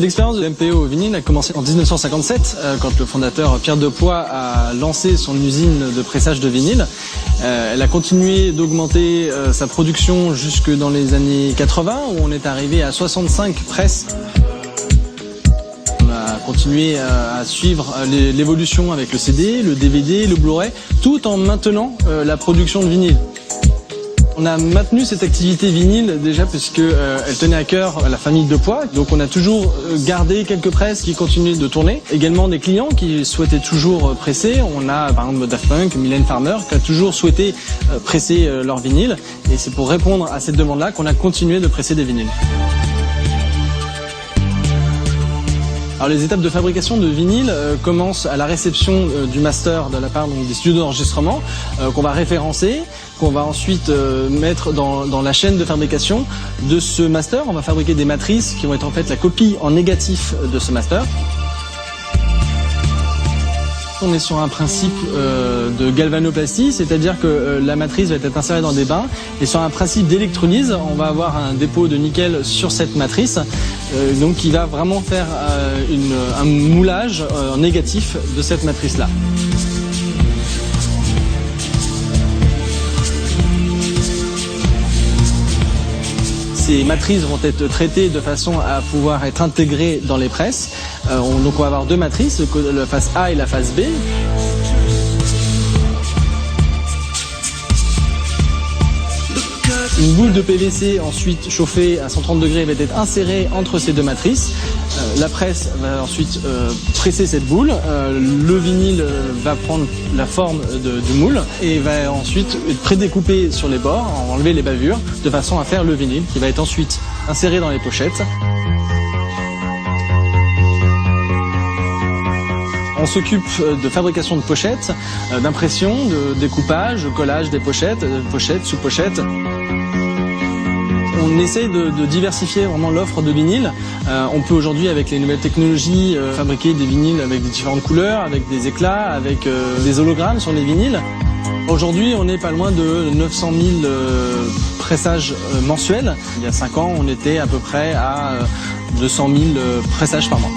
L'expérience de l'MPO au vinyle a commencé en 1957 quand le fondateur Pierre Depoy a lancé son usine de pressage de vinyle. Elle a continué d'augmenter sa production jusque dans les années 80 où on est arrivé à 65 presses. On a continué à suivre l'évolution avec le CD, le DVD, le Blu-ray, tout en maintenant la production de vinyle. On a maintenu cette activité vinyle déjà puisque elle tenait à cœur à la famille Depoy. Donc on a toujours gardé quelques presses qui continuaient de tourner. Également des clients qui souhaitaient toujours presser. On a par exemple Daft Punk, Mylène Farmer qui a toujours souhaité presser leur vinyle. Et c'est pour répondre à cette demande-là qu'on a continué de presser des vinyles. Alors les étapes de fabrication de vinyle commencent à la réception du master de la part des studios d'enregistrement qu'on va référencer, qu'on va ensuite mettre dans la chaîne de fabrication de ce master. On va fabriquer des matrices qui vont être en fait la copie en négatif de ce master. On est sur un principe de galvanoplastie, c'est-à-dire que la matrice va être insérée dans des bains et sur un principe d'électrolyse, on va avoir un dépôt de nickel sur cette matrice donc qui va vraiment faire un moulage négatif de cette matrice-là. Ces matrices vont être traitées de façon à pouvoir être intégrées dans les presses. Donc on va avoir deux matrices, la face A et la face B. Une boule de PVC ensuite chauffée à 130 degrés va être insérée entre ces deux matrices. La presse va ensuite presser cette boule. Le vinyle va prendre la forme du moule et va ensuite être prédécoupé sur les bords, enlever les bavures, de façon à faire le vinyle qui va être ensuite inséré dans les pochettes. On s'occupe de fabrication de pochettes, d'impression, de découpage, de collage des pochettes, pochettes, sous-pochettes. On essaye de diversifier vraiment l'offre de vinyle. On peut aujourd'hui, avec les nouvelles technologies, fabriquer des vinyles avec des différentes couleurs, avec des éclats, avec des hologrammes sur les vinyles. Aujourd'hui, on n'est pas loin de 900 000 pressages mensuels. Il y a 5 ans, on était à peu près à 200 000 pressages par mois.